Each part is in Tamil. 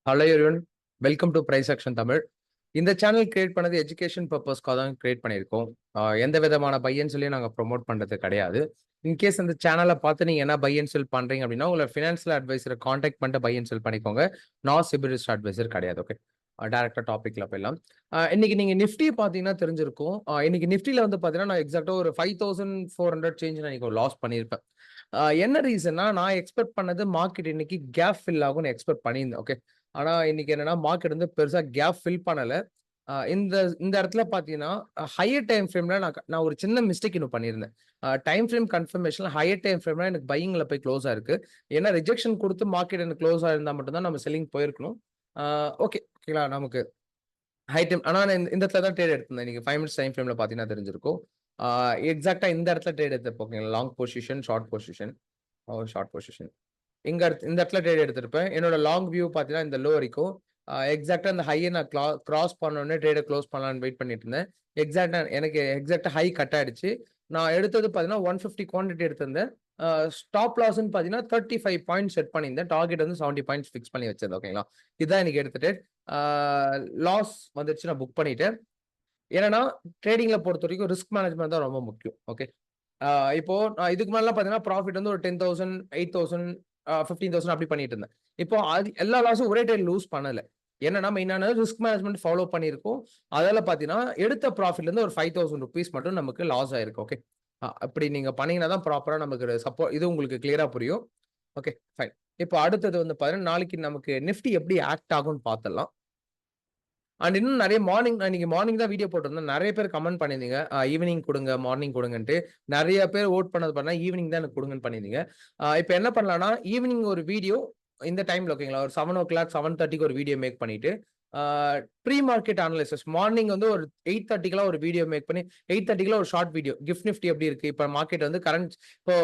Hello everyone, welcome to price action Tamil. இந்த சேனல் கிரியேட் பண்ணது எஜுகேஷன் பர்பஸ்க்காக தான் கிரியேட் பண்ணியிருக்கோம். எந்த விதமான பை அண்ட் செல்லையும் நாங்கள் ப்ரொமோட் பண்ணுறது கிடையாது. இன்கேஸ் அந்த சேனலை பார்த்து நீங்கள் என்ன பை அண்ட் செல் பண்ணுறீங்க அப்படின்னா, உங்களை ஃபினான்ஷியல் அட்வைசரை காண்டாக்ட் பண்ணிட்டு பை அண்ட் செல் பண்ணிக்கோங்க. நான் சிபிலிஸ்ட் அட்வைசர் கிடையாது. ஓகே, டேரக்டாக டாப்பிக்கில் போயிடலாம். இன்னைக்கு நீங்கள் நிஃப்டி பார்த்தீங்கன்னா தெரிஞ்சிருக்கும். இன்னைக்கு நிஃப்டியில் வந்து பார்த்தீங்கன்னா நான் எக்ஸாக்டாக ஒரு 5400 சேஞ்ச் நான் இன்னைக்கு லாஸ் பண்ணியிருப்பேன். என்ன ரீசன்னா, நான் எக்ஸ்பெக்ட் பண்ணது மார்க்கெட் இன்னைக்கு கேப் ஃபில் ஆகும்னு எக்ஸ்பெக்ட் பண்ணியிருந்தேன். ஓகே, ஆனா இன்னைக்கு என்னன்னா மார்க்கெட் வந்து பெருசா கேப் ஃபில் பண்ணல. இந்த இந்த இடத்துல பாத்தீங்கன்னா ஹையர் டைம் ஃப்ரேம்ல நான் ஒரு சின்ன மிஸ்டேக் இன்னும் பண்ணியிருந்தேன். டைம் ஃப்ரேம் கன்ஃபர்மேஷன்ல ஹையர் டைம் ஃப்ரேம்ல எனக்கு பையிங்ல போய் க்ளோஸ் ஆயிருக்கு. ஏன்னா ரிஜெக்ஷன் கொடுத்து மார்க்கெட் எனக்கு க்ளோஸ் ஆயிருந்தா மட்டும் தான் நம்ம செல்லிங் போயிருக்கணும். ஓகேங்களா, நமக்கு ஹை டைம். ஆனா நான் இந்த இடத்துல தான் ட்ரேட் எடுத்திருந்தேன். நீங்க 5 மினிட்ஸ் டைம் ஃப்ரேம்ல பாத்தீங்கன்னா தெரிஞ்சிருக்கும். எக்ஸாக்டா இந்த இடத்துல ட்ரேட் எடுத்து ஓகேங்களா, long position, short position, short position. இந்த இடத்துல ட்ரேட் எடுத்திருப்பேன். என்னோட லாங் வியூ பார்த்தீங்கன்னா இந்த லோ வரைக்கும். எக்ஸாக்ட்டா அந்த ஹையை நான் கிராஸ் பண்ணோடனே ட்ரேடை க்ளோஸ் பண்ணலான்னு வெயிட் பண்ணிட்டு இருந்தேன். எக்ஸாக்ட்டா ஹை கட் ஆயிடுச்சு. நான் எடுத்தது பார்த்தீங்கன்னா 150 குவான்டிட்டி எடுத்திருந்தேன். ஸ்டாப் லாஸ்ன்னு பார்த்தீங்கன்னா 35 பாயிண்ட்ஸ் செட் பண்ணியிருந்தேன். டார்கெட் வந்து 70 பாயிண்ட்ஸ் ஃபிக்ஸ் பண்ணி வச்சிருந்தேன். ஓகேங்களா, இதுதான் இன்னைக்கு எடுத்துட்டு லாஸ் வந்துருச்சு. நான் புக் பண்ணிட்டேன். ஏன்னா ட்ரேடிங்ல பொறுத்த வரைக்கும் ரிஸ்க் மேனேஜ்மெண்ட் தான் ரொம்ப முக்கியம். ஓகே, இப்போ இதுக்கு மேலாம் பார்த்தீங்கன்னா ப்ராஃபிட் வந்து ஒரு 10,000, 8,000, 15,000 அப்படி பண்ணிட்டு இருந்தேன். இப்போ அது எல்லா லாஸும் ஒரே டைம் லூஸ் பண்ணல. என்னன்னா மெயினான ரிஸ்க் மேனேஜ்மெண்ட் ஃபாலோ பண்ணியிருக்கோம். அதால பார்த்தீங்கன்னா எடுத்த ப்ராஃபிட்ல இருந்து ஒரு 5,000 ருபீஸ் மட்டும் நமக்கு லாஸ் ஆயிருக்கு. ஓகே, அப்படி நீங்க பண்ணீங்கன்னா தான் ப்ராப்பரா நமக்கு இது உங்களுக்கு கிளியரா புரியும். Okay, fine. இப்போ அடுத்தது வந்து பார்த்தீங்கன்னா நாளைக்கு நமக்கு நிஃப்டி எப்படி ஆக்ட் ஆகும்னு பார்த்துடலாம். அண்ட் இன்னும் நிறைய இன்னைக்கு மார்னிங் தான் வீடியோ போட்டிருந்தேன். நிறைய பேர் கமெண்ட் பண்ணியிருந்தீங்க, ஈவினிங் கொடுங்க, மார்னிங் கொடுங்கன்ட்டு. நிறைய பேர் ஓட் பண்ணது பண்ணா ஈவினிங் தான் எனக்கு கொடுங்கன்னு பண்ணியிருந்தீங்க. இப்போ என்ன பண்ணலாம்னா, ஈவினிங் ஒரு வீடியோ இந்த டைம்ல ஓகேங்களா, ஒரு 7:00 7:30க்கு ஒரு வீடியோ மேக் பண்ணிட்டு, ப்ரீ மார்க்கெட் அனாலிசிஸ் மார்னிங் வந்து ஒரு 8:30க்குலாம் ஒரு வீடியோ மேக் பண்ணி 8:30க்குலாம் ஒரு ஷார்ட் வீடியோ கிஃப்ட் நிஃப்டி எப்படி இருக்கு, இப்போ மார்க்கெட் வந்து கரண்ட் இப்போ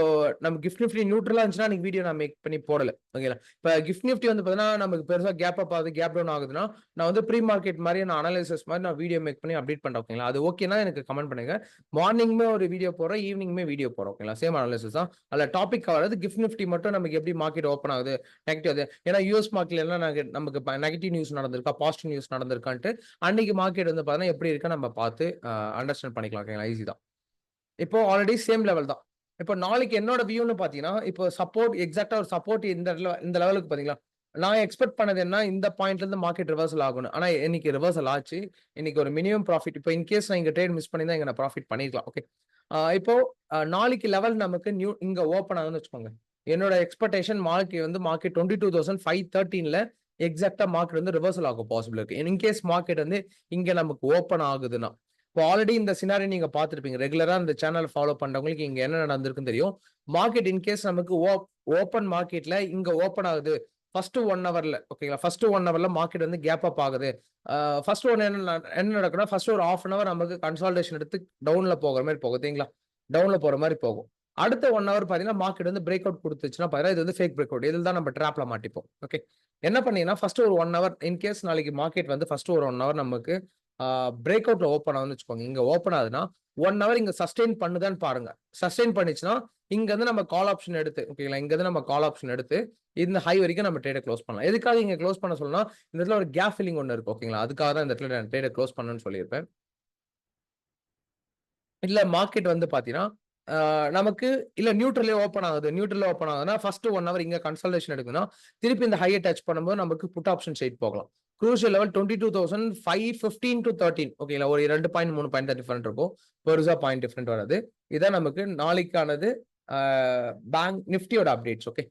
நம்ம கிஃப்ட் நிஃப்டி நியூட்ரலா இருந்துச்சுன்னா அன்னைக்கு வீடியோ நான் மேக் பண்ணி போடல. ஓகேங்களா, இப்போ கிஃப்ட் நிஃப்டி வந்து பார்த்தீங்கன்னா நமக்கு பெருசாக கேப் அப் ஆகுது, கேப் டவுன் ஆகுதுன்னா நான் வந்து ப்ரீ மார்க்கெட் மாதிரி நான் அனாலிசிஸ் மாதிரி நான் வீடியோ மேக் பண்ணி அப்டேட் பண்றேன். ஓகேங்களா, அது ஓகேனா எனக்கு கமெண்ட் பண்ணுங்க. மார்னிங்குமே ஒரு வீடியோ போடுறேன், ஈவினிங்குமே வீடியோ போடுறோம். ஓகேங்களா, சேம் அனாலிசிஸ் தான். அதில் டாபிக் கவராது. கிஃப்ட் நிஃப்டி மட்டும் நமக்கு எப்படி மார்க்கெட் ஓப்பன் ஆகுது, நெகட்டிவ் அது. ஏன்னா யூஎஸ் மார்க்கெட்ல எல்லாம் நமக்கு நெகட்டிவ் நியூஸ் நடந்திருக்கா, பாசிட்டிவ் நியூஸ் நடந்திருக்கான்ட்டு அன்னைக்கு மார்க்கெட் வந்து பார்த்தீங்கன்னா எப்படி இருக்கு நம்ம பார்த்து அண்டர்ஸ்டாண்ட் பண்ணிக்கலாம். ஓகேங்களா, ஈஸி தான். இப்போ ஆல்ரெடி சேம் லெவல் தான். இப்போ நாளைக்கு என்னோட வியூன்னு பார்த்தீங்கன்னா, இப்போ சப்போர்ட் எக்ஸாக்டா ஒரு சப்போர்ட் இந்த லெவலுக்கு பார்த்தீங்களா, நான் எக்ஸ்பெக்ட் பண்ணது என்ன, இந்த பாயிண்ட்ல இருந்து மார்க்கெட் ரிவர்சல் ஆகணும். ஆனா இன்னைக்கு ரிவர்சல் ஆச்சு. இன்னைக்கு ஒரு மினிமம் ப்ராஃபிட். இப்போ இன்கேஸ் நான் இங்க ட்ரேட் மிஸ் பண்ணியிருந்தா இங்க நான் ப்ராஃபிட் பண்ணிருக்கலாம். ஓகே, இப்போ நாளைக்கு லெவல் நமக்கு இங்க ஓப்பன் ஆகுதுன்னு வச்சுக்கோங்க. என்னோட எக்ஸ்பெக்டேஷன் மார்க்கெட் 22,513ல எக்ஸாக்டா மார்க்கெட் வந்து ரிவர்சல் ஆக பாசிபிள் இருக்கு. இன்கேஸ் மார்க்கெட் வந்து இங்க நமக்கு ஓப்பன் ஆகுதுன்னா, இப்போ ஆல்ரெடி இந்த சினாரி நீங்க பார்த்திருப்பீங்க. ரெகுலரா இந்த சேனல் ஃபாலோ பண்றவங்களுக்கு இங்க என்ன நடந்திருக்குன்னு தெரியும். மார்க்கெட் இன்கேஸ் நமக்கு ஓப்பன் மார்க்கெட்ல இங்க ஓப்பன் ஆகுது. ஃபர்ஸ்ட் 1 ஹவர்ல ஓகேங்களா, ஃபர்ஸ்ட் 1 ஹவர்ல மார்க்கெட் வந்து கேப் அப் ஆகுது. ஃபர்ஸ்ட் ஒன் என்ன நடக்கும்னா, ஃபர்ஸ்ட் ஒரு ஹாஃப் அன் ஹவர் நமக்கு கன்சால்டேஷன் எடுத்து டவுன்ல போகிற மாதிரி போகும். சரிங்களா, டவுன்ல போற மாதிரி போகும். அடுத்த 1 ஹவர் பாத்தீங்கன்னா மார்க்கெட் வந்து பிரேக் அவுட் கொடுத்துச்சுன்னா பாத்தீங்கன்னா இது வந்து ஃபேக் பிரேக் அவுட். இதில் தான் நம்ம ட்ராப்ல மாட்டிப்போம். ஓகே, என்ன பண்ணீங்கன்னா ஃபர்ஸ்ட் ஒரு 1 ஹவர் இன்கேஸ் நாளைக்கு மார்க்கெட் வந்து ஃபர்ஸ்ட் ஒரு 1 ஹவர் நமக்கு பிரேக் அவுட்ல ஓப்பன் ஆகுதுன்னு வச்சுக்கோங்க. இங்க ஓப்பன் ஆகுதுன்னா 1 ஹவர் இங்க சஸ்டெயின் பண்ணுதான்னு பாருங்க. சஸ்டெயின் பண்ணிச்சுன்னா இங்க இருந்து நம்ம கால் ஆப்ஷன் எடுத்து ஓகேங்களா, இங்க இருந்து நம்ம கால் ஆப்ஷன் எடுத்து இந்த ஹை வரைக்கும் நம்ம ட்ரேடை க்ளோஸ் பண்ணலாம். எதுக்காக இங்க க்ளோஸ் பண்ண சொல்லலாம், இந்த இடத்துல ஒரு கேப் ஃபில்லிங் ஒன்று இருக்கு. ஓகேங்களா, அதுக்காக தான் இந்த இடத்துல நான் ட்ரேடை க்ளோஸ் பண்ணணும்னு சொல்லியிருப்பேன். இல்ல மார்க்கெட் வந்து பாத்தீங்கன்னா நமக்கு இல்ல நியூட்ரலே ஓப்பன் ஆகுது. நியூட்ரல் ஓப்பன் ஆகுதுன்னா ஃபர்ஸ்ட் 1 ஹவர் இங்க கன்சல்டேஷன் எடுக்குதுன்னா திருப்பி இந்த ஹையை டச் பண்ணும்போது நமக்கு புட் ஆப்ஷன் சைட் போகலாம். குரூஷியல் லெவல் 22,515 to 13 ஓகேங்களா, ஒரு 2 பாயிண்ட் 3 பாயிண்ட் தான் டிஃபரெண்ட் இருக்கும். பெருசா பாயிண்ட் டிஃபரெண்ட் வராது. இதான் நமக்கு நாளைக்கானது பேங்க் நிஃப்டியோட அப்டேட்ஸ். ஓகே,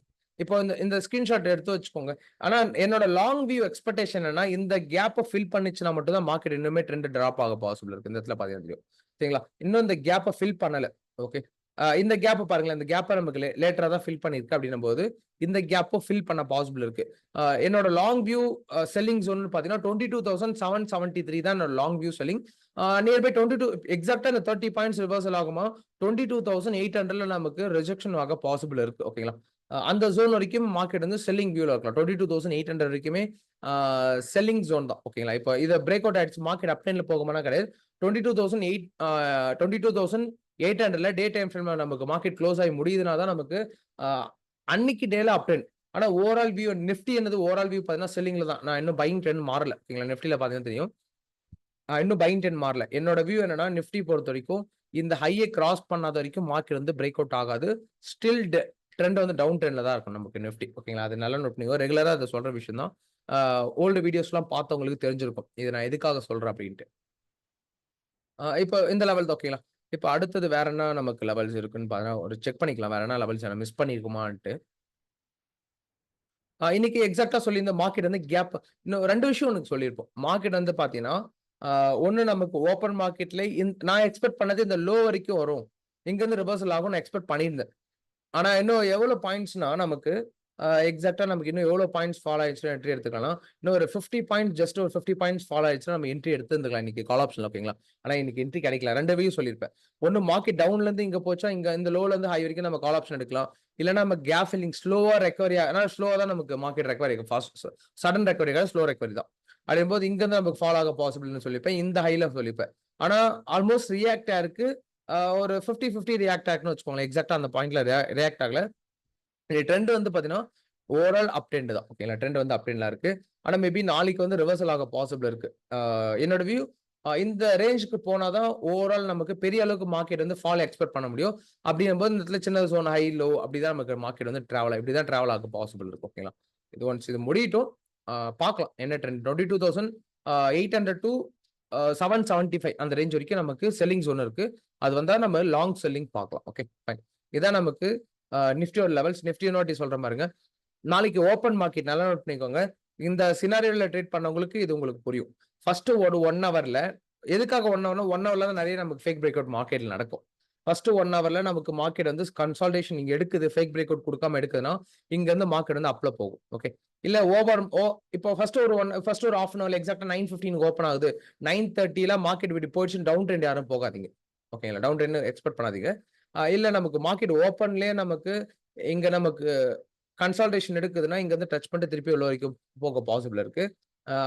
இப்போ இந்த ஸ்கிரீன்ஷாட் எடுத்து வச்சுக்கோங்க. ஆனா என்னோட லாங் வியூ எக்ஸ்பெக்டேஷன் என்னன்னா, இந்த கேப்பை ஃபில் பண்ணிச்சுன்னா மட்டும் தான் மார்க்கெட் இன்னுமே ட்ரெண்ட் டிராப் ஆக பாசிபிள் இருக்கு. இந்த இடத்துல பாத்தீங்கன்னா தெரியும். சரிங்களா, இன்னும் இந்த கேப்பை ஃபில் பண்ணல. ஓகே, இந்த கேப் பாருங்களேன். இந்த கேப்பை நமக்கு லேட்டரா தான் ஃபில் பண்ணிருக்கு. அப்படின்னும் போது இந்த கேப்பும் ஃபில் பண்ண பாசிபிள் இருக்கு. என்னோட லாங் வியூ செல்லிங் ஜோன் பாத்தீங்கன்னா 22,773 தான் என்னோட லாங் வியூ செல்லிங். நியர்பை 22 எக்ஸாக்டா இந்த 30 பாயிண்ட்ஸ் ரிவர்சல் ஆகுமா 22,800ல நமக்கு ரிஜெக்ஷன் ஆக பாசிபிள் இருக்கு. ஓகேங்களா, அந்த ஜோன் வரைக்கும் மார்க்கெட் வந்து செல்லிங் வியூல இருக்கலாம். 22,800 வரைக்குமே செல்லிங் ஜோன் தான். ஓகேங்களா, இப்போ இதை பிரேக் அவுட் ஆயிடுச்சு மார்க்கெட் அப்டைன்ல போகுமானா கிடையாது. 22,800ல டே டைம் ஃப்ரேம்ல நமக்கு மார்க்கெட் க்ளோஸ் ஆகி முடியுதுனா தான் நமக்கு அன்னைக்கு டேல அப்டைன். ஆனா ஓவரால் வியூ நிஃப்டி என்னது ஓவரால் வியூ பார்த்தீங்கன்னா செல்லிங்ல தான். நான் இன்னும் பையிங் ட்ரெண்ட் மாறல. ஓகேங்களா? நிஃப்டில பார்த்தீங்கன்னா தெரியும். இன்னும் பையிங் ட்ரெண்ட் மாறல. என்னோட வியூ என்னன்னா நிஃப்டி பொறுத்த வரைக்கும் இந்த ஹையை கிராஸ் பண்ணாத வரைக்கும் மார்க்கெட் வந்து பிரேக் அவுட் ஆகாது. ஸ்டில் ட்ரெண்ட் வந்து டவுன் ட்ரெண்ட்ல தான் இருக்கும் நமக்கு நிஃப்டி. ஓகேங்களா? அது நல்லா நோட் பண்ணிக்கோ. ரெகுலரா அதை சொல்ற விஷயம் தான். ஓல்டு வீடியோஸ்லாம் பார்த்தவங்களுக்கு தெரிஞ்சிருக்கும். இது நான் எதுக்காக சொல்றேன் அப்படின்ட்டு. இப்போ இந்த லெவல் தான் ஓகேங்களா? இப்ப அடுத்தது வேற என்ன நமக்கு லெவல்ஸ் இருக்குன்னு பார்த்தீங்கன்னா, ஒரு செக் பண்ணிக்கலாம். வேற என்ன லெவல்ஸ் மிஸ் பண்ணியிருக்குமான்ட்டு. இன்னைக்கு எக்ஸாக்ட்டா சொல்லியிருந்த மார்க்கெட் வந்து கேப் இன்னும் 2 விஷயம் உனக்கு சொல்லியிருப்போம். மார்க்கெட் வந்து பார்த்தீங்கன்னா, ஒண்ணு நமக்கு ஓப்பன் மார்க்கெட்ல நான் எக்ஸ்பெக்ட் பண்ணது இந்த லோ வரைக்கும் வரும். இங்கருந்து ரிவர்சல் ஆகும்னு நான் எக்ஸ்பெக்ட் பண்ணியிருந்தேன். ஆனா இன்னும் எவ்வளோ பாயிண்ட்ஸ்னா நமக்கு எக்ஸாக்ட்டா நமக்கு இன்னும் எவ்வளோ பாயிண்ட்ஸ் ஃபால் ஆயிடுச்சுன்னா என்ட்ரி எடுத்துக்கலாம். இன்னும் ஒரு 50 பாயிண்ட்ஸ் ஜஸ்ட் ஒரு 50 பாயிண்ட்ஸ் ஃபால் ஆயிடுச்சுன்னா நம்ம என்ட்ரி எடுத்துருந்துக்கலாம் இன்னைக்கு கால் ஆப்ஷன்ல ஓகேங்களா? ஆனா இன்னைக்கு என்ட்ரி கிடைக்கல. 2 வேயும் சொல்லியிருப்பேன். ஒண்ணு மார்க்கெட் டவுன்ல இருந்து இங்க போச்சா, இங்க இந்த லோல இருந்து ஹை வரைக்கும் நம்ம கால் ஆப்ஷன் எடுக்கலாம். இல்லன்னா நம்ம கேப் ஃபில்லிங் ஸ்லோவா ரெக்கவரி ஏன்னா ஸ்லோவா தான் நமக்கு மார்க்கெட் ரெக்கவரி ஆகும். ஃபாஸ்ட் சடன் ரெக்கவரி ஆகாது. ஸ்லோ ரெக்கவரி தான். அப்படிங்கும்போது இங்க இருந்து நமக்கு ஃபால் ஆக பாசிபிள்னு சொல்லியிருப்பேன். இந்த ஹைல சொல்லியிருப்பேன். ஆனா ஆல்மோஸ்ட் ரியாக்ட் ஆயிருக்கு. ஒரு 50, 50 ரியாக்ட் ஆகுன்னு வச்சுக்கோங்களேன். எக்ஸாக்ட்டா அந்த பாயிண்ட்ல ரியாக்ட் ஆகல. ட்ரெண்ட் வந்து பாத்தீங்கன்னா ஓவரால் அப் ட்ரெண்ட் தான். ஓகேங்களா? ட்ரெண்ட் வந்து அப் ட்ரெண்ட்ல இருக்கு. ஆனா மேபி நாளைக்கு வந்து ரிவர்சல் ஆக பாசிபிள் இருக்கு. என்னோட வியூ இந்த ரேஞ்சுக்கு போனா தான் ஓவரால் நமக்கு பெரிய அளவுக்கு மார்க்கெட் வந்து ஃபால் எக்ஸ்பெக்ட் பண்ண முடியும். அப்படிங்கும்போது இந்த இடத்துல சின்ன ஜோன் ஹை, லோ அப்படிதான் நமக்கு மார்க்கெட் வந்து இப்படிதான் டிராவல் ஆக பாசிபிள் இருக்கு. ஓகேங்களா? இது ஒன்ஸ் இது முடியட்டும். பார்க்கலாம் என்ன ட்ரெண்ட் 22,800 டு 775 அந்த ரேஞ்ச் வரைக்கும் நமக்கு செல்லிங் ஜோன் இருக்கு. அது வந்தா நம்ம லாங் செல்லிங் பார்க்கலாம். Okay fine. இதான் நமக்கு நிஃப்டியோட லெவல்ஸ். நிஃப்டி நோட்டி சொல்ற பாருங்க. நாளைக்கு ஓப்பன் மார்க்கெட் நல்லா நோட் பண்ணிக்கோங்க. இந்த சினாரியோல ட்ரேட் பண்ணவங்களுக்கு இது உங்களுக்கு புரியும். ஃபர்ஸ்ட் ஒரு 1 ஹவர்ல எதுக்காக 1 ஹவர்னா 1 ஹவர்ல தான் நிறைய நமக்கு ஃபேக் பிரேக் அவுட் மார்க்கெட்ல நடக்கும். ஃபர்ஸ்ட் 1 ஹவர்ல நமக்கு மார்க்கெட் வந்து கன்சால்டேஷன் இங்க எடுக்குது, ஃபேக் பிரேக் அவுட் கொடுக்காம எடுக்குதுன்னா, இங்க இருந்து மார்க்கெட் வந்து அப்ல போகும். ஓகே. இல்ல இப்போ ஃபர்ஸ்ட் ஒரு ஹாஃப் அன் ஹவர்ல எக்ஸாக்ட்டா 9:15 ஓப்பன் ஆகுது. 9:30ல மார்க்கெட் விட்டு போயிடுச்சு டவுன் ட்ரெண்ட் யாரும் போகாதீங்க. ஓகேங்களா? டவுன் ட்ரெண்ட் எக்ஸ்பெக்ட் பண்ணாதீங்க. இல்ல நமக்கு மார்க்கெட் ஓப்பன்லயே நமக்கு இங்க நமக்கு கன்சால்டேஷன் எடுக்குதுன்னா, இங்க இருந்து டச் பண்ணிட்டு திருப்பி உள்ள வரைக்கும் போக பாசிபிள் இருக்கு.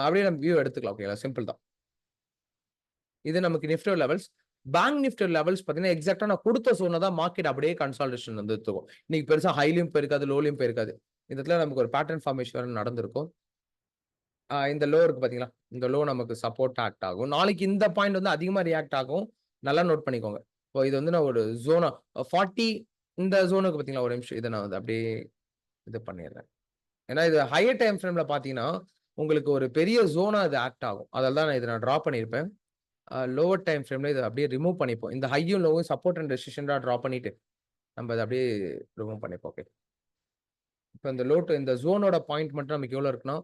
அப்படியே நம்ம வியூ எடுத்துக்கலாம். ஓகேங்களா? சிம்பிள் தான். இது நமக்கு நிஃப்டியோட லெவல்ஸ். பேங்க் நிஃப்டியோட லெவல்ஸ் பார்த்தீங்கன்னா, எக்ஸாக்ட்டா நான் குடுத்த ஜோன தான் மார்க்கெட் அப்படியே கன்சால்டேஷன் வந்து எடுத்துக்கும். இன்னைக்கு பெருசா ஹைலயும் போயிருக்காது, லோலயும் போயிருக்காது. இந்த இடத்துல நமக்கு ஒரு பேட்டர்ன் ஃபார்மேஷன் நடந்திருக்கும். இந்த லோ இருக்கு பார்த்தீங்களா? இந்த லோ நமக்கு சப்போர்ட்டா ஆக்ட் ஆகும். நாளைக்கு இந்த பாயிண்ட் வந்து அதிகமா ரியாக்ட் ஆகும். நல்லா நோட் பண்ணிக்கோங்க. இப்போ இது வந்து நான் ஒரு ஜோனா 40 இந்த ஜோனுக்கு பார்த்தீங்களா, ஒரு நிமிஷம். இத நான் வந்து அப்படியே இது பண்ணிடுறேன். ஏன்னா இது ஹையர் டைம் ஃப்ரேம்ல பார்த்தீங்கன்னா, உங்களுக்கு ஒரு பெரிய ஜோனா இது ஆக்ட் ஆகும். அதனால தான் இத நான் டிரா பண்ணியிருப்பேன். லோவர் டைம் ஃப்ரேம்ல இத அப்படியே ரிமூவ் பண்ணிப்போம். இந்த ஹையும் லோவும் சப்போர்ட் அண்ட் ரெசிஸ்டன்ட்டா டிரா பண்ணிட்டு, நம்ம இத அப்படியே ரிமூவ் பண்ணிப்போம். ஓகே. இப்ப இந்த இந்த ஜோனோட பாயிண்ட் மட்டும் நமக்கு எவ்வளோ இருக்குன்னா,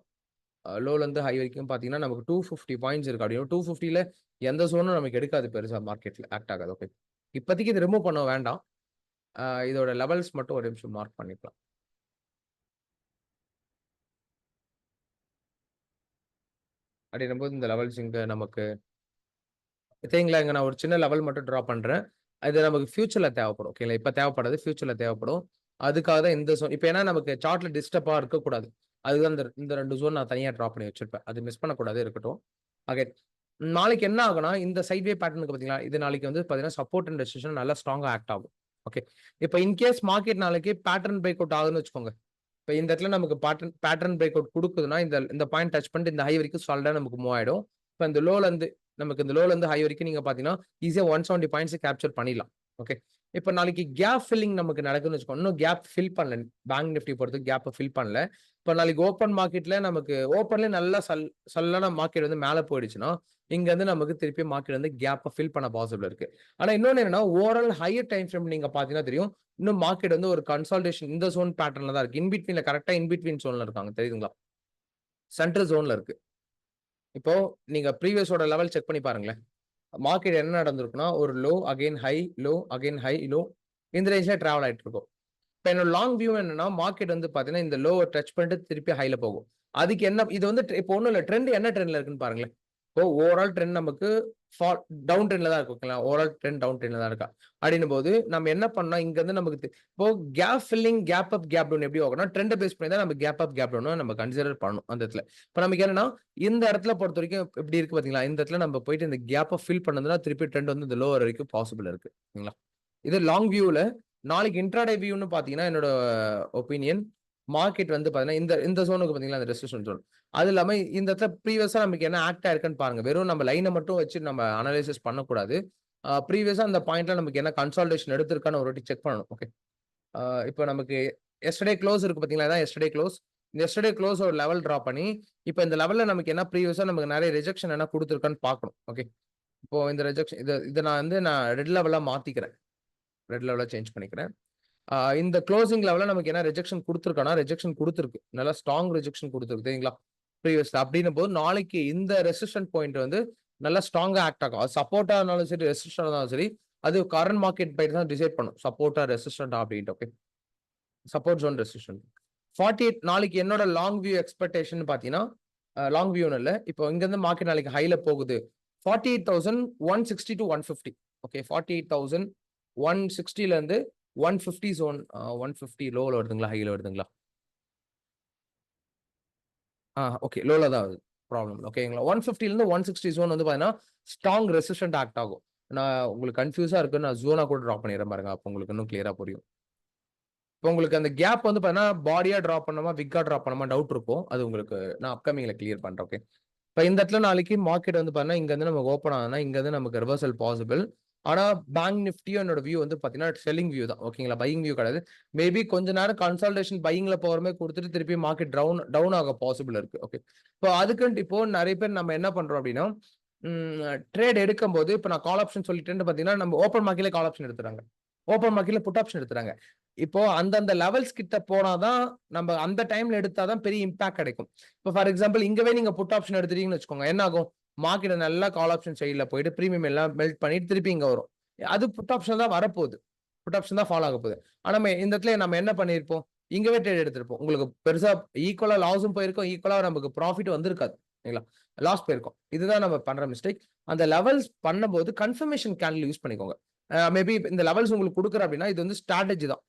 லோல இருந்து ஹை வரைக்கும் பார்த்தீங்கன்னா, நமக்கு 250 பாயிண்ட்ஸ் இருக்கு. அப்படின்னா 250ல எந்த ஜோனும் நமக்கு எடுக்காது பெருசா மார்க்கெட்ல ஆக்ட் ஆகாது. ஓகே. இப்போதைக்கு இத ரிமூவ் பண்ண வேண்டாம். இதோட லெவல்ஸ் மட்டும் ஒரு நிமிஷம் மார்க் பண்ணிக்கலாம். அப்படின்னும்போது இந்த லெவல்ஸ் இங்க நமக்கு சரிங்களா? இங்க நான் ஒரு சின்ன லெவல் மட்டும் டிரா பண்றேன். அது நமக்கு ஃபியூச்சர்ல தேவைப்படும். ஓகேங்களா? இப்ப தேவைப்படாது. ஃபியூச்சர்ல தேவைப்படும். அதுக்காக தான் இந்த இப்ப ஏன்னா நமக்கு சார்ட்ல டிஸ்டர்பா இருக்கக்கூடாது. அதுதான் இந்த 2 ஜோன் நான் தனியா டிரா பண்ணி வச்சிருப்பேன். அது மிஸ் பண்ணக்கூடாது இருக்கட்டும். அகைன் நாளைக்கு என்ன ஆகும்னா, இந்த சைட்வே பேட்டர்னுக்கு பார்த்தீங்களா, இது நாளைக்கு வந்து பார்த்தீங்கன்னா, சப்போர்ட் அண்ட் ரெசிஸ்டன்ஸ் நல்லா ஸ்ட்ராங்கா ஆக்ட் ஆகும். ஓகே. இப்ப இன்கேஸ் மார்க்கெட் நாளைக்கு பேட்டர்ன் பிரேக் அவுட் ஆகுதுன்னு வச்சுக்கோங்க. இப்ப இந்த இடத்துல நமக்கு பேட்டர்ன் பிரேக் அவுட் குடுக்குதுன்னா, இந்த பாயிண்ட் டச் பண்ணிட்டு இந்த ஹை வரைக்கும் சாலிடா நமக்கு மூவ் ஆயிடும். இப்ப இந்த லோல இருந்து ஹை வரைக்கும் நீங்க பார்த்தீங்கன்னா, ஈஸியா 170 பாயிண்ட்ஸ் கேப்சர் பண்ணிடலாம். ஓகே. இப்ப நாளைக்கு கேப் ஃபில்லிங் நமக்கு நடக்குதுன்னு வச்சுக்கோங்க. இன்னும் கேப் ஃபில் பண்ணல. பேங்க் நிஃப்டி பொறுத்து கேப்ப ஃபில் பண்ணல. இப்ப நாளைக்கு ஓப்பன் மார்க்கெட்ல நமக்கு ஓப்பன்லயே நல்லா சல்லான மார்க்கெட் வந்து மேல போயிடுச்சுன்னா, இங்க இருந்து நமக்கு திருப்பி மார்க்கெட் வந்து கேப்ப ஃபில் பண்ண பாசிபிள் இருக்கு. ஆனா இன்னொன்னு என்னன்னா, ஓவரால் ஹையர் டைம் ஃப்ரேம் நீங்க பார்த்தீங்கன்னா தெரியும். இன்னும் மார்க்கெட் வந்து ஒரு கன்சால்டேஷன் இந்த ஜோன் பேட்டர்ன்ல தான் இருக்கு. இன்பிட்வீன்ல கரெக்ட்டா இன்பிட்வீன் ஜோன்ல இருக்காங்க. தெரியுதுங்களா? சென்ட்ரல் ஜோன்ல இருக்கு. இப்போ நீங்க ப்ரீவியஸோட லெவல் செக் பண்ணி பாருங்களேன். மார்க்கெட் என்ன நடந்திருக்குன்னா, ஒரு low, again high, low, again high, low இந்த ரேஞ்ச்ல டிராவல் ஆயிட்டு இருக்கும். இப்ப என்னோட லாங் வியூ என்னன்னா, மார்க்கெட் வந்து பாத்தீங்கன்னா, இந்த லோவ டச் பண்ணிட்டு திருப்பி ஹைல போகும். அதுக்கு என்ன இது வந்து இப்போ ஒண்ணும் இல்ல. ட்ரெண்ட் என்ன ட்ரெண்ட்ல இருக்குன்னு பாருங்களேன். இப்போ ஓவரால் ட்ரெண்ட் நமக்கு டவுன் ட்ரெண்ட்ல தான் இருக்கு. ஓகேங்களா? ஓவரால் ட்ரெண்ட் டவுன் ட்ரெண்ட்ல தான் இருக்கா. அப்படின்னும்போது நம்ம என்ன பண்ணோம், இங்க இருந்து நமக்கு இப்போ gap filling, gap up, gap down எப்படி ஆகும்னா, ட்ரெண்ட பேஸ் பண்ணி தான் நம்ம கேப் அப், கேப் டவுன் நம்ம கன்சிடர் பண்ணணும் அந்த இடத்துல. இப்ப நமக்கு என்னன்னா, இந்த இடத்துல பொறுத்தவரைக்கும் எப்படி இருக்கு பாத்தீங்களா? இந்த இடத்துல நம்ம போயிட்டு இந்த கேப்ப ஃபில் பண்ணதுன்னா, திருப்பி ட்ரெண்ட் வந்து இந்த லோவர் வரைக்கும் பாசிபிள் இருக்கு. ஓகேங்களா? இது லாங் வியூல நாளைக்கு இன்ட்ராடே வியூன்னு பாத்தீங்கன்னா, என்னோட ஒப்பீனியன் மார்க்கெட் வந்து பாத்தீங்கன்னா இந்த ஜோனுக்கு பாத்தீங்களா அந்த ரெசிஸ்டன்ஸ் ஜோன். அது இல்லாம இந்த இடத்துல ப்ரீவியஸா நமக்கு என்ன ஆக்ட் ஆயிருக்குன்னு பாருங்க. வெறும் நம்ம லைனை மட்டும் வச்சு நம்ம அனலைசிஸ் பண்ணக்கூடாது. ப்ரீவியஸா அந்த பாயிண்ட்ல நமக்கு என்ன கன்சால்டேஷன் எடுத்திருக்கான்னு ஒரு வாட்டி செக் பண்ணணும். ஓகே. இப்போ நமக்கு எஸ்டர்டே க்ளோஸ் இருக்கு பாத்தீங்களா? இதான் எஸ்டர்டே க்ளோஸ். இந்த எஸ்டர்டே க்ளோஸ் ஒரு லெவல் டிரா பண்ணி, இப்போ இந்த லெவல்ல நமக்கு என்ன ப்ரீவியஸா நமக்கு நிறைய ரிஜெக்ஷன் என்ன குடுத்துருக்கான்னு பார்க்கணும். ஓகே. இப்போ இந்த ரிஜெக்ஷன் இத நான் ரெட் லெவலா மாத்திக்கிறேன். ரெட் லெவலா சேஞ்ச் பண்ணிக்கிறேன். இந்த க்ளோசிங் லெவல்ல நமக்கு என்ன ரிஜெக்ஷன் குடுத்துருக்கானா, ரிஜெக்ஷன் குடுத்துருக்கு. நல்லா ஸ்ட்ராங் ரிஜெக்ஷன் குடுத்துருக்கு. தெரியுங்களா? ப்ரீவியஸ்ல அப்படின்னும்போது நாளைக்கு இந்த ரெசிஸ்டன்ட் பாயிண்ட் வந்து நல்லா ஸ்ட்ராங்கா ஆக்ட் ஆகும். அது சப்போர்ட்டா இருந்தாலும் சரி, ரெசிஸ்டன்டா இருந்தாலும் சரி, அது கரண்ட் மார்க்கெட் பிரைஸ் தான் டிசைட் பண்ணும். சப்போர்ட்டா, ரெசிஸ்டன்டா அப்படின்ட்டு. ஓகே. Support zone, resistant. 48 நாளைக்கு என்னோட லாங் வியூ எக்ஸ்பெக்டேஷன் பார்த்தீங்கன்னா, லாங் வியூன்னு இல்ல. இப்போ இங்கருந்து மார்க்கெட் நாளைக்கு ஹைல போகுது. 48,160 to 150. ஓகே. 48,160ல இருந்து 150 ஜோன் 150 லோல வருதுங்களா? ஹைல வருதுங்களா? ஓகே. லோல தான் வருது. ப்ராப்ளம் இல்ல. ஓகேங்களா? 150ல இருந்து 160 ஜோன் வந்து பார்த்தீங்கன்னா, ஸ்ட்ராங் ரெசிஸ்டன்ட் ஆக்ட் ஆகும். நான் உங்களுக்கு கன்ஃப்யூஸா இருக்குன்னு நான் ஜோனா கூட டிரா பண்ணிடுறேன் பாருங்க. அப்போ உங்களுக்கு இன்னும் கிளியரா புரியும். இப்போ உங்களுக்கு அந்த கேப் வந்து பார்த்தீங்கன்னா, பாடியா டிரா பண்ணணுமா, விக்கா டிரா பண்ணணுமா டவுட் இருக்கும். அது உங்களுக்கு நான் அப்கமிங்ல கிளியர் பண்றேன். ஓகே. இப்ப இந்த இடத்துல நாளைக்கு மார்க்கெட் வந்து பார்த்தீங்கன்னா, இங்க இருந்து நமக்கு ஓப்பன் ஆகுதுன்னா, இங்க இருந்து நமக்கு ரிவர்சல் பாசிபிள். ஆனா பேங்க் நிஃப்டியும் என்னோட வியூ வந்து பார்த்தீங்கன்னா, செல்லிங் வியூ தான். ஓகேங்களா? பையிங் வியூ கிடையாது. மேபி கொஞ்ச நேரம் கன்சால்டேஷன் பையிங்ல போற மாரி குடுத்துட்டு திருப்பி மார்க்கெட் டவுன் ஆக பாசிபிள் இருக்கு. ஓகே. இப்போ அதுக்குன்ட்டு இப்போ நெறைய பேர் நம்ம என்ன பண்றோம் அப்டின்னா, ட்ரேட் எடுக்கும்போது இப்ப நான் கால் ஆப்ஷன் சொல்லிட்டேன்னு பார்த்தீங்கன்னா, நம்ம ஓப்பன் மார்க்கெட்லயே கால் ஆப்ஷன் எடுத்துறாங்க. ஓப்பன் மார்க்கெட்ல புட் ஆப்ஷன் எடுத்துறாங்க. இப்போ அந்தந்த லெவல்ஸ் கிட்ட போனா தான் நம்ம அந்த டைம்ல எடுத்தா தான் பெரிய இம்பாக்ட் கிடைக்கும். இப்போ ஃபார் எக்ஸாம்பிள் இங்கவே நீங்க புட் ஆப்ஷன் எடுத்துட்டீங்கன்னு வச்சுக்கோங்க. என்ன ஆகும்? மார்க்கெட் நல்லா கால் ஆப்ஷன் சைடுல போயிட்டு பிரீமியம் எல்லாம் மெல்ட் பண்ணிட்டு திருப்பி இங்க வரும். அது புட் ஆப்ஷன் தான் வரப்போகுது. புட் ஆப்ஷன் தான் ஃபாலோ ஆக போகுது. ஆனா இந்த இடத்துல நம்ம என்ன பண்ணியிருப்போம்? இங்கவே ட்ரேட் எடுத்திருப்போம். உங்களுக்கு பெருசா ஈக்குவலா லாஸும் போயிருக்கும். ஈக்குவலா நமக்கு ப்ராஃபிட் வந்திருக்காது. சரிங்களா? லாஸ் போயிருக்கும். இதுதான் நம்ம பண்ற மிஸ்டேக். அந்த லெவல்ஸ் பண்ணும்போது கன்ஃபர்மேஷன் கேண்டில் யூஸ் பண்ணிக்கோங்க. மேபி இந்த லெவல்ஸ் உங்களுக்கு குடுக்குறேன் அப்படின்னா, இது வந்து ஸ்ட்ராட்டஜி தான்.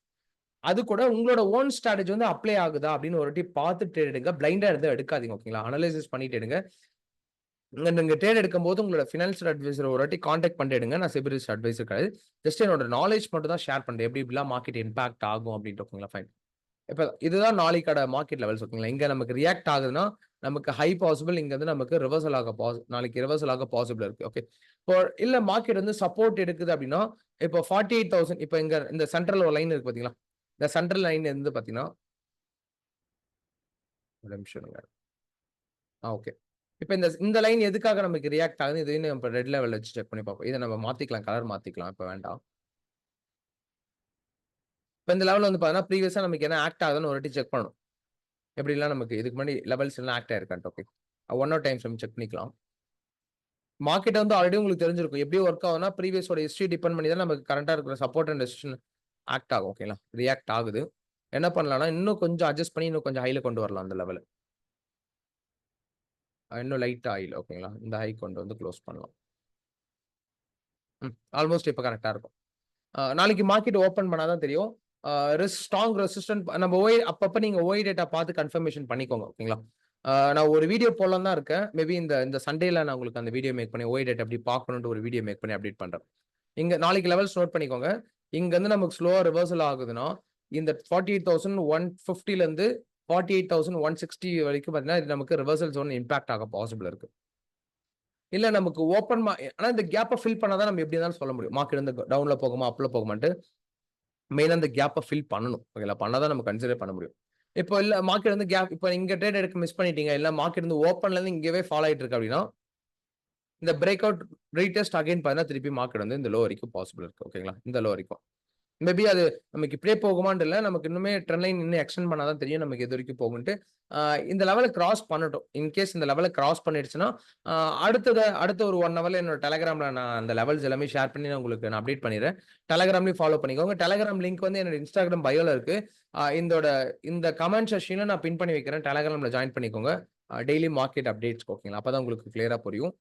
அது கூட உங்களோட ஓன் ஸ்ட்ராட்டஜி வந்து அப்ளை ஆகுதா அப்படின்னு ஒரு வாட்டி பார்த்துட்டு எடுங்க. பிளைண்டா இருந்து எடுக்காதீங்க. ஓகேங்களா? அனலைசிஸ் பண்ணிட்டு எடுங்க. நீங்க ட்ரேட் எடுக்கும்போது உங்களோட ஃபினான்ஷியல் அட்வைசர் ஒரு வாட்டி கான்டாக்ட் பண்ணிட்டு எடுங்க. நான் செபி ரிஸ்க் அட்வைசர் கிடையாது. ஜஸ்ட் என்னோட நாலேட்ஜ் மட்டும் தான் ஷேர் பண்றேன். எப்படி இப்படிலாம் மார்க்கெட் இம்பாக்ட் ஆகும் அப்படின்ட்டு. ஓகேங்களா? ஃபைன். இப்ப இதுதான் நாளைக்கான மார்க்கெட் லெவல்ஸ். ஓகேங்களா? இங்க நமக்கு ரியாக்ட் ஆகுதுன்னா, நமக்கு ஹை பாசிபிள். இங்க வந்து நமக்கு ரிவர்சல் ஆக நாளைக்கு ரிவர்சல் ஆக பாசிபிள் இருக்கு. ஓகே. இப்போ இல்ல மார்க்கெட் வந்து சப்போர்ட் எடுக்குது அப்படின்னா, இப்போ 48,000 இப்போ இங்க இந்த சென்ட்ரல் ஒரு லைன் இருக்கு பாத்தீங்களா? இந்த சென்ட்ரல் லைன் இருந்து பாத்தீங்கன்னா, ஒரு நிமிஷம் இருங்க. ஓகே. இப்ப இந்த லைன் எதுக்காக நமக்கு ரியாக்ட் ஆகுது? இதையும் நம்ம ரெட் லெவல்ல வச்சு செக் பண்ணி பார்ப்போம். இத நம்ம மாத்திக்கலாம். கலர் மாத்திக்கலாம். இப்ப வேண்டாம். இப்ப இந்த லெவல்ல வந்து பாத்தீங்கன்னா, ப்ரீவியஸா நமக்கு என்ன ஆக்ட் ஆகுதுன்னு ஒரு வாட்டி செக் பண்ணணும். எப்படிலாம் நமக்கு இதுக்கு முன்னாடி லெவல்ஸ் எல்லாம் ஆக்ட் ஆயிருக்கான்ட்டு. ஓகே. ஒன் ஆர் டைம்ஸ் நம்ம செக் பண்ணிக்கலாம். மார்க்கெட் வந்து ஆல்ரெடி உங்களுக்கு தெரிஞ்சிருக்கும். எப்படி வொர்க் ஆகும்னா, ப்ரீவியஸோட ஹிஸ்டரி டிபெண்ட் பண்ணி தான் நமக்கு கரண்ட்டா இருக்கிற சப்போர்ட் அண்ட் ரெசிஸ்டன்ஸ் ஆக்ட் ஆகும். ஓகேங்களா? ரியாக்ட் ஆகுது. என்ன பண்ணலாம்னா, இன்னும் கொஞ்சம் அட்ஜஸ்ட் பண்ணி இன்னும் கொஞ்சம் ஹைல கொண்டு வரலாம் அந்த லெவல. இன்னும் லைட்டா ஹைல. ஓகேங்களா? இந்த ஹை கொண்டு வந்து குளோஸ் பண்ணலாம். ஆல்மோஸ்ட் இப்ப கரெக்ட்டா இருக்கும். நாளைக்கு மார்க்கெட் ஓப்பன் பண்ணா தான் தெரியும். ஸ்ட்ராங் ரெசிஸ்டன்ட் நம்ம அப்பப்ப நீங்க ஓஐ டேட்டா பார்த்து கன்ஃபர்மேஷன் பண்ணிக்கோங்க. ஓகேங்களா? நான் ஒரு வீடியோ போடலாம்னு தான் இருக்கேன். மேபி இந்த சண்டேல நான் உங்களுக்கு அந்த வீடியோ மேக் பண்ணி ஓஐ டேட்டா எப்படி பார்க்கணும்னு ஒரு வீடியோ மேக் பண்ணி அப்டேட் பண்றேன். இங்க நாளைக்கு லெவல்ஸ் நோட் பண்ணிக்கோங்க. இங்க இருந்து நமக்கு ஸ்லோவா ரிவர்சல் ஆகுதுன்னா, இந்த 48,150ல இருந்து 48,160 வரைக்கும் பார்த்தீங்கன்னா, இது நமக்கு ரிவர்சல் ஜோன் இம்பாக்ட் ஆக பாசிபிள் இருக்கு. இல்ல நமக்கு ஆனா இந்த கேப்ப ஃபில் பண்ணா தான் நம்ம எப்படி இருந்தாலும் சொல்ல முடியும். மார்க்கெட் வந்து டவுன்ல போகுமா, அப்ல போகுமான்ட்டு. மெயினா அந்த கேப்ப ஃபில் பண்ணணும். ஓகேங்களா? பண்ணா தான் நம்ம கன்சிடர் பண்ண முடியும். இப்போ இல்ல மார்க்கெட் வந்து இப்ப இங்க ட்ரேட் எடுக்க மிஸ் பண்ணிட்டீங்க. இல்ல மார்க்கெட் வந்து ஓப்பன்ல இருந்து இங்கவே ஃபால் ஆயிட்டு இருக்கு அப்படின்னா, இந்த பிரேக் அவுட் ரீடெஸ்ட் அகைன் பார்த்தீங்கன்னா, திருப்பி மார்க்கெட் வந்து இந்த லோ வரைக்கும் பாசிபிள் இருக்கு. ஓகேங்களா? இந்த லோ வரைக்கும். மேபி அது நமக்கு இப்படியே போகுமான்னு இல்ல. நமக்கு இன்னுமே ட்ரெண்ட் லைன் இன்னும் எக்ஸ்டெண்ட் பண்ணா தான் தெரியும் நமக்கு எது வரைக்கும் போகும்ன்ட்டு. இந்த லெவல கிராஸ் பண்ணட்டும். இன்கேஸ் இந்த லெவல கிராஸ் பண்ணிடுச்சுன்னா, அ அடுத்த ஒரு 1 ஹவர்ல என்னோட Telegramல நான் அந்த லெவல்ஸ் எல்லாமே ஷேர் பண்ணி நான் உங்களுக்கு நான் அப்டேட் பண்ணிடுறேன். Telegramலயும் ஃபாலோ பண்ணிக்கோங்க. Telegram லிங்க் வந்து என்னோட Instagram பயோல இருக்கு. இந்த கமெண்ட் செக்ஷன்ல நான் பின் பண்ணி வைக்கிறேன். Telegramல ஜாயின் பண்ணிக்கோங்க. டெய்லி மார்க்கெட் அப்டேட்ஸ் ஓகேங்களா? அப்பதான் உங்களுக்கு கிளியரா புரியும்.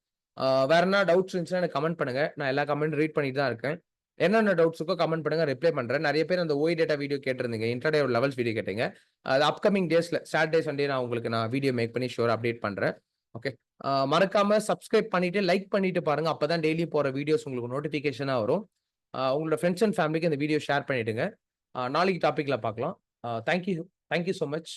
வேற என்ன டவுட்ஸ் இருந்துச்சுன்னா எனக்கு கமெண்ட் பண்ணுங்க. நான் எல்லா கமெண்ட்டும் ரீட் பண்ணிட்டு தான் இருக்கேன். என்னென்ன டவுட்ஸ் இருக்கோ கமெண்ட் பண்ணுங்க. ரிப்ளை பண்றேன். நெறைய பேர் அந்த ஓய் டேட்டா வீடியோ கேட்டிருந்தீங்க. இன்ட்ராடே லெவல்ஸ் வீடியோ கேட்டீங்க. அது அப்கமிங் டேஸ்ல சாட்டர்டே, சண்டே நான் வீடியோ மேக் பண்ணி ஷூரா அப்டேட் பண்றேன். ஓகே. மறக்காம சப்ஸ்கிரைப் பண்ணிட்டு, லைக் பண்ணிட்டு பாருங்க. அப்பதான் டெய்லி போற வீடியோஸ் உங்களுக்கு நோட்டிஃபிகேஷனா வரும். உங்களோட ஃப்ரெண்ட்ஸ் அண்ட் ஃபேமிலிக்கு இந்த வீடியோ ஷேர் பண்ணிடுங்க. நாளைக்கு டாபிக்ல பார்க்கலாம். Thank you. Thank you so much.